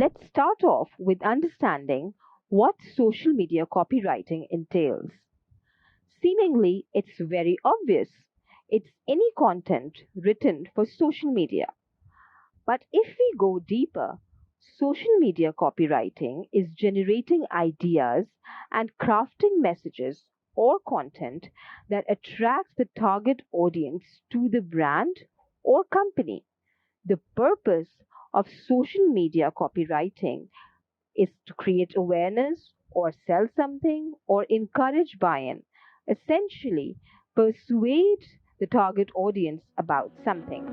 Let's start off with understanding what social media copywriting entails. Seemingly, it's very obvious. It's any content written for social media. But if we go deeper, social media copywriting is generating ideas and crafting messages or content that attracts the target audience to the brand or company. The purpose of social media copywriting is to create awareness or sell something or encourage buy in. Essentially, persuade the target audience about something.